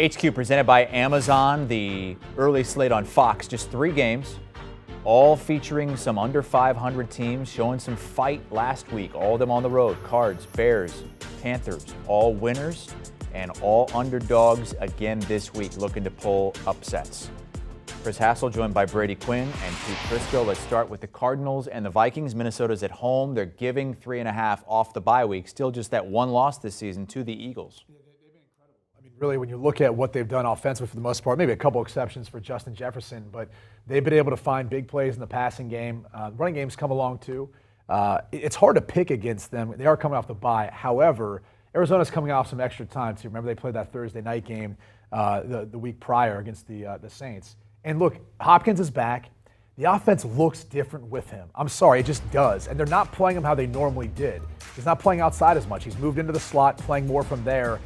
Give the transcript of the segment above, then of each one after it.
HQ presented by Amazon, the early slate on Fox, just 3 games, all featuring some under 500 teams, showing some fight last week, all of them on the road. Cards, Bears, Panthers, all winners and all underdogs again this week, looking to pull upsets. Chris Hassel joined by Brady Quinn and Pete Prisco. Let's start with the Cardinals and the Vikings. Minnesota's at home. They're giving 3.5 off the bye week. Still just that one loss this season to the Eagles. Really, when you look at what they've done offensively for the most part, maybe a couple exceptions for Justin Jefferson, but they've been able to find big plays in the passing game. Running game's come along too. It's hard to pick against them. They are coming off the bye. However, Arizona's coming off some extra time too. Remember, they played that Thursday night game the week prior against the Saints. And look, Hopkins is back. The offense looks different with him. I'm sorry, it just does. And they're not playing him how they normally did. He's not playing outside as much. He's moved into the slot, playing more from there.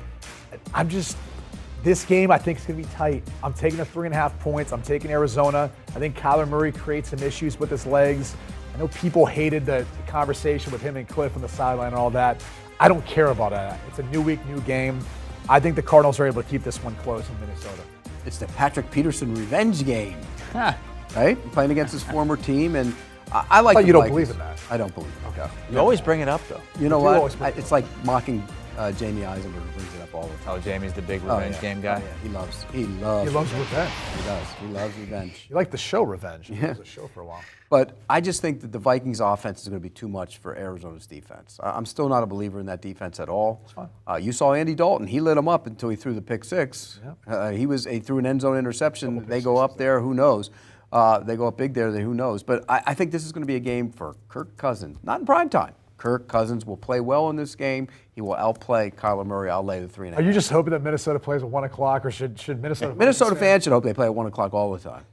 This game I think is going to be tight. I'm taking the 3.5 points. I'm taking Arizona. I think Kyler Murray creates some issues with his legs. I know people hated the conversation with him and Cliff on the sideline and all that. I don't care about that. It's a new week, new game. I think the Cardinals are able to keep this one close in Minnesota. It's the Patrick Peterson revenge game, right? Playing against his former team, and I like. You don't believe in that? I don't believe it. Okay. You always bring it up, though. You know what? It's like mocking Jamie Eisenberg, who brings it up all the time. Oh, Jamie's the big revenge game guy. Oh, yeah. He loves revenge. He does. He loves revenge. You like the show Revenge. Yeah. It was a show for a while. But I just think that the Vikings offense is going to be too much for Arizona's defense. I'm still not a believer in that defense at all. It's fine. You saw Andy Dalton. He lit him up until he threw the pick six. Yeah. He threw an end zone interception. They go up there. Who knows? They go up big there. Who knows? But I think this is going to be a game for Kirk Cousins. Not in prime time. Kirk Cousins will play well in this game. He will outplay Kyler Murray. I'll lay the 3.5. Are you just hoping that Minnesota plays at 1 o'clock, or should Minnesota? Minnesota fans should hope they play at 1 o'clock all the time.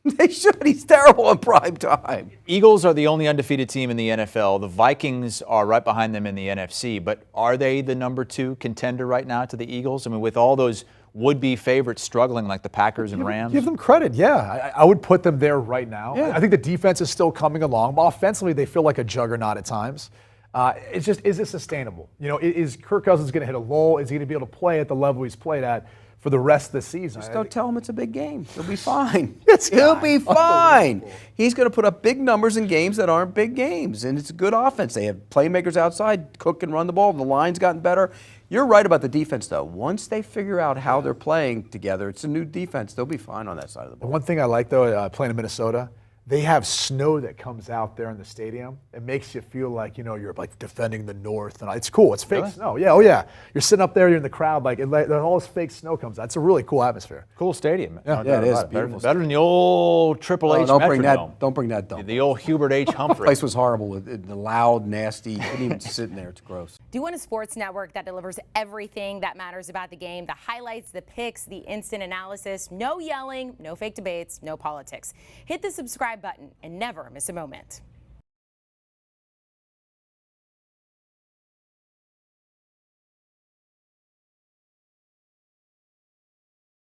They should. He's terrible in prime time. Eagles are the only undefeated team in the NFL. The Vikings are right behind them in the NFC. But are they the number 2 contender right now to the Eagles? I mean, with all those would-be favorites struggling like the Packers and Rams? Give them credit, yeah. I would put them there right now. Yeah. I think the defense is still coming along, but offensively they feel like a juggernaut at times. It's just, is it sustainable? You know, is Kirk Cousins going to hit a lull? Is he going to be able to play at the level he's played at for the rest of the season? Just don't tell him it's a big game. He'll be fine. This He'll guy. be fine. He's going to put up big numbers in games that aren't big games, and it's a good offense. They have playmakers outside. Cook can run the ball. The line's gotten better. You're right about the defense, though. Once they figure out how they're playing together, it's a new defense. They'll be fine on that side of the The ball. one thing I like, though, playing in Minnesota, they have snow that comes out there in the stadium. It makes you feel like, you know, you're like defending the North. And it's cool. It's fake snow. Yeah, oh yeah. You're sitting up there, you're in the crowd, like all this fake snow comes out. It's a really cool atmosphere. Cool stadium. Yeah, it is. Better than the old Triple H Metrodome. Don't bring that dump. The old Hubert H. The Humphrey. place was horrible with the loud, nasty. You couldn't even sit in there. It's gross. Do you want a sports network that delivers everything that matters about the game? The highlights, the picks, the instant analysis. No yelling, no fake debates, no politics. Hit the subscribe button and never miss a moment.